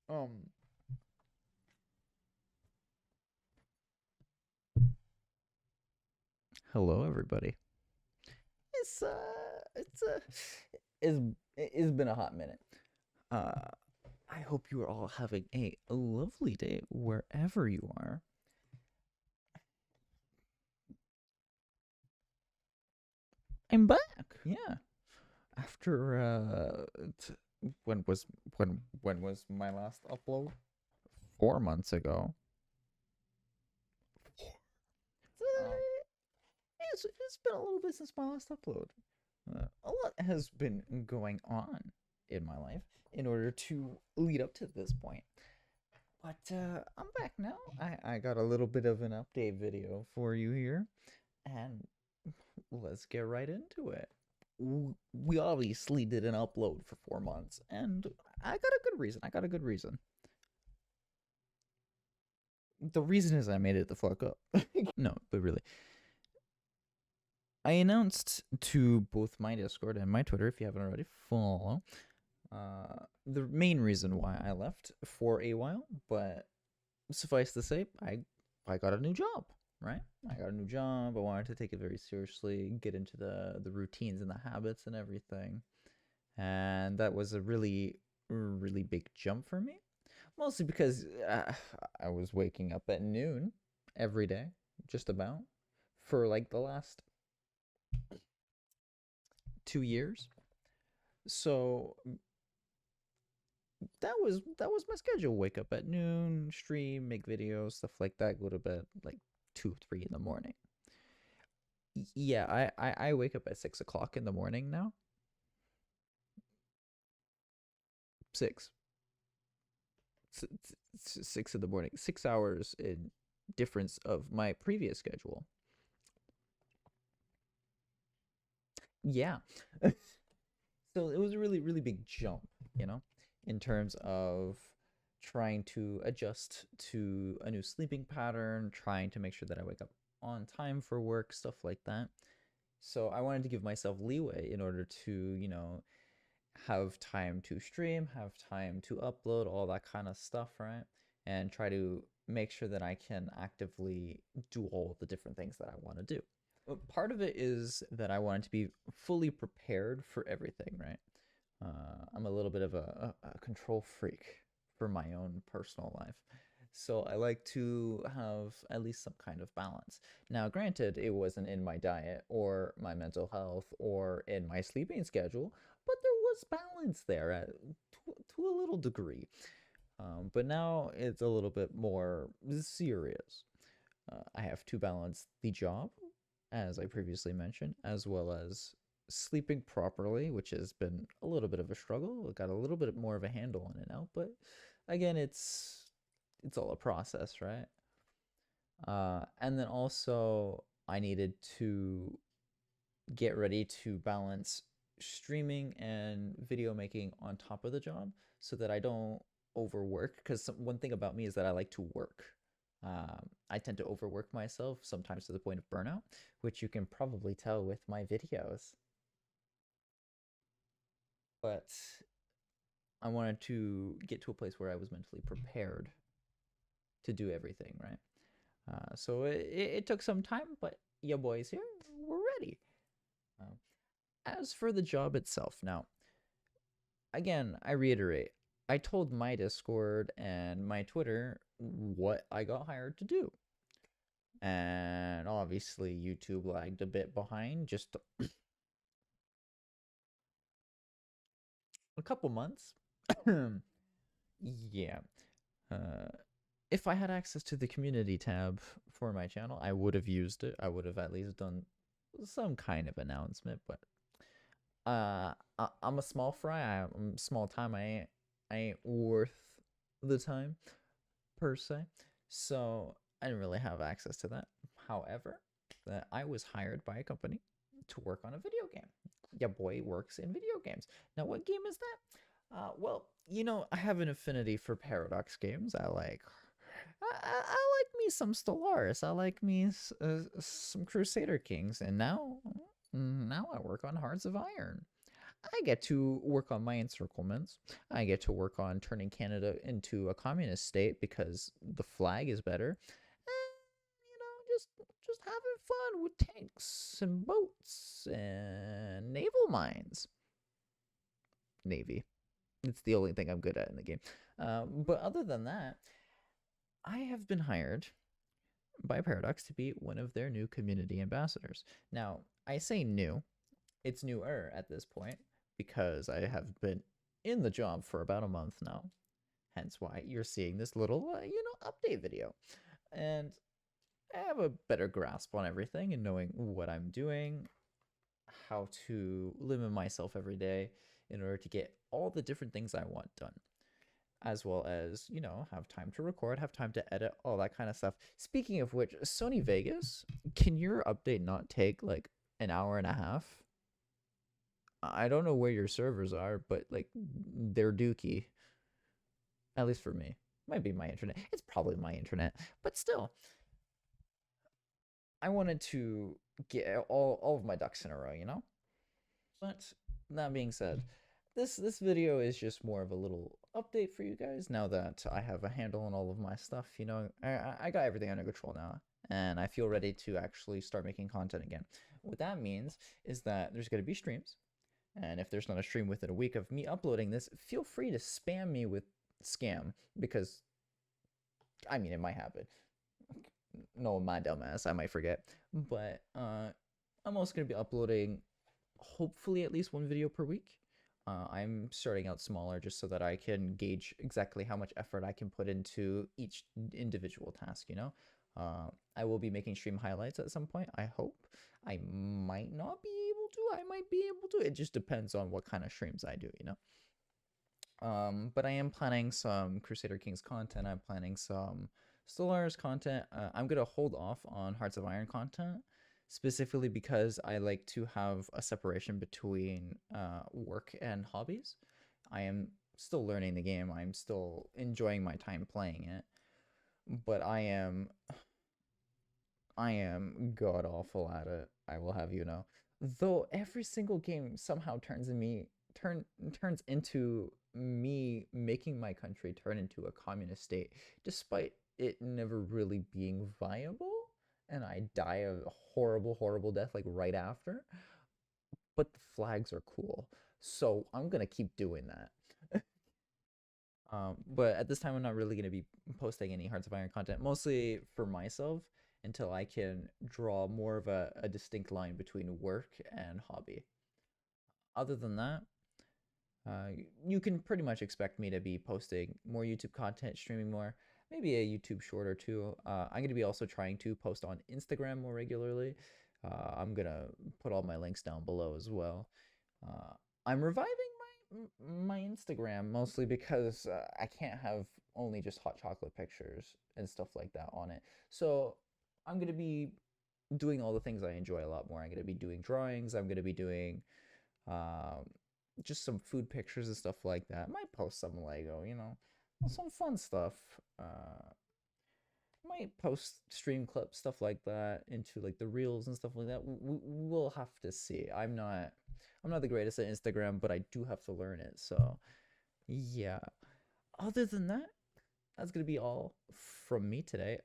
um Hello everybody. It's it's it's been a hot minute. Uh I hope you are all having a lovely day wherever you are. I'm back. Yeah. After when was when was my last upload? 4 months ago. Um, it's been a little bit since my last upload. A lot has been going on in my life in order to lead up to this point. But I'm back now. I got a little bit of an update video for you here, and let's get right into it. We obviously didn't upload for 4 months, and I got a good reason. I got a good reason. The reason is I made it the fuck up. No, but really, I announced to both my Discord and my Twitter, if you haven't already, follow the main reason why I left for a while, but suffice to say, I got a new job, right? I got a new job. I wanted to take it very seriously, get into the routines and the habits and everything. And that was a really big jump for me. Mostly because I was waking up at noon every day, just about, for like the last 2 years. So that was my schedule. Wake up at noon, stream, make videos, stuff like that. Go to bed like 2, 3 in the morning. Yeah, I wake up at 6 o'clock in the morning now. 6, 6 in the morning. 6 hours in difference of my previous schedule. Yeah. So it was a really big jump, you know, in terms of trying to adjust to a new sleeping pattern, trying to make sure that I wake up on time for work, stuff like that. So I wanted to give myself leeway in order to, have time to stream, have time to upload, all that kind of stuff, right? And try to make sure that I can actively do all the different things that I want to do. Part of it is that I wanted to be fully prepared for everything, right? I'm a little bit of a control freak for my own personal life. So I like to have at least some kind of balance. Now, granted, it wasn't in my diet or my mental health or in my sleeping schedule, but there was balance there to a little degree. But now it's a little bit more serious. I have to balance the job, as I previously mentioned, as well as sleeping properly, which has been a little bit of a struggle. I got a little bit more of a handle on it now, but again, it's all a process, right? And then also I needed to get ready to balance streaming and video making on top of the job so that I don't overwork. Because one thing about me is that I like to work. I tend to overwork myself, sometimes to the point of burnout, which you can probably tell with my videos. But I wanted to get to a place where I was mentally prepared to do everything, right? So it took some time, but ya boys here, we're ready. Uh, as for the job itself, now, again, I reiterate, I told my Discord and my Twitter what I got hired to do. And obviously, YouTube lagged a bit behind, just a couple months. Yeah. Uh, if I had access to the community tab for my channel, I would have used it. I would have at least done some kind of announcement, but I'm a small fry. I'm small time. I ain't worth the time per se. So I didn't really have access to that. However, I was hired by a company to work on a video game. Yeah, boy works in video games. Now, what game is that? Well, I have an affinity for Paradox games. I like me some Stellaris. I like me some Crusader Kings, and now I work on Hearts of Iron. I get to work on my encirclements. I get to work on turning Canada into a communist state because the flag is better. And, just having fun with tanks and boats and naval mines. Navy. It's the only thing I'm good at in the game. But other than that, I have been hired by Paradox to be one of their new community ambassadors. Now, I say new, it's newer at this point because I have been in the job for about a month now. Hence why you're seeing this little, update video. And I have a better grasp on everything and knowing what I'm doing, how to limit myself every day in order to get all the different things I want done, as well as, have time to record, have time to edit, all that kind of stuff. Speaking of which, Sony Vegas, can your update not take like an hour and a half? I don't know where your servers are, but like they're dookie. At least for me. Might be my internet. It's probably my internet, but still, I wanted to get all of my ducks in a row. But that being said, this video is just more of a little update for you guys now that I have a handle on all of my stuff. I got everything under control now, and I feel ready to actually start making content again. What that means is that there's going to be streams, and if there's not a stream within a week of me uploading this, feel free to spam me with scam because I mean it might happen. No, my dumbass, I might forget, but I'm also going to be uploading hopefully at least one video per week. I'm starting out smaller just so that I can gauge exactly how much effort I can put into each individual task. I will be making stream highlights at some point, I hope. I might not be able to, I might be able to. It just depends on what kind of streams I do. But I am planning some Crusader Kings content. I'm planning some Stellaris content. I'm going to hold off on Hearts of Iron content specifically because I like to have a separation between work and hobbies. I am still learning the game. I'm still enjoying my time playing it, but I am god awful at it. I will have you know. Though every single game somehow turns into me making my country turn into a communist state, despite it never really being viable, and I die a horrible, horrible death like right after. But the flags are cool, so I'm gonna keep doing that. But at this time, I'm not really going to be posting any Hearts of Iron content, mostly for myself, until I can draw more of a distinct line between work and hobby. Other than that, uh, you can pretty much expect me to be posting more YouTube content, streaming more, maybe a YouTube short or two. I'm going to be also trying to post on Instagram more regularly. I'm going to put all my links down below as well. I'm reviving my Instagram mostly because I can't have only just hot chocolate pictures and stuff like that on it. So I'm gonna be doing all the things I enjoy a lot more. I'm gonna be doing drawings. I'm gonna be doing um, just some food pictures and stuff like that. Might post some Lego, some fun stuff. Might post stream clips, stuff like that, into like the reels and stuff like that. We'll have to see. I'm not the greatest at Instagram, but I do have to learn it. So yeah. Other than that, that's gonna be all from me today.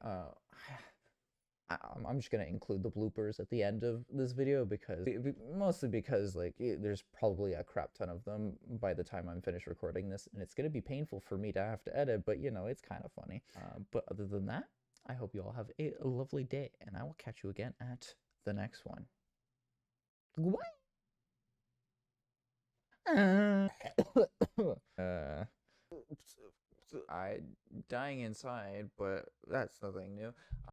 I'm just gonna include the bloopers at the end of this video because mostly because like there's probably a crap ton of them by the time I'm finished recording this, and it's gonna be painful for me to have to edit, but it's kind of funny. But other than that, I hope you all have a lovely day, and I will catch you again at the next one. What? uh, I dying inside, but that's nothing new.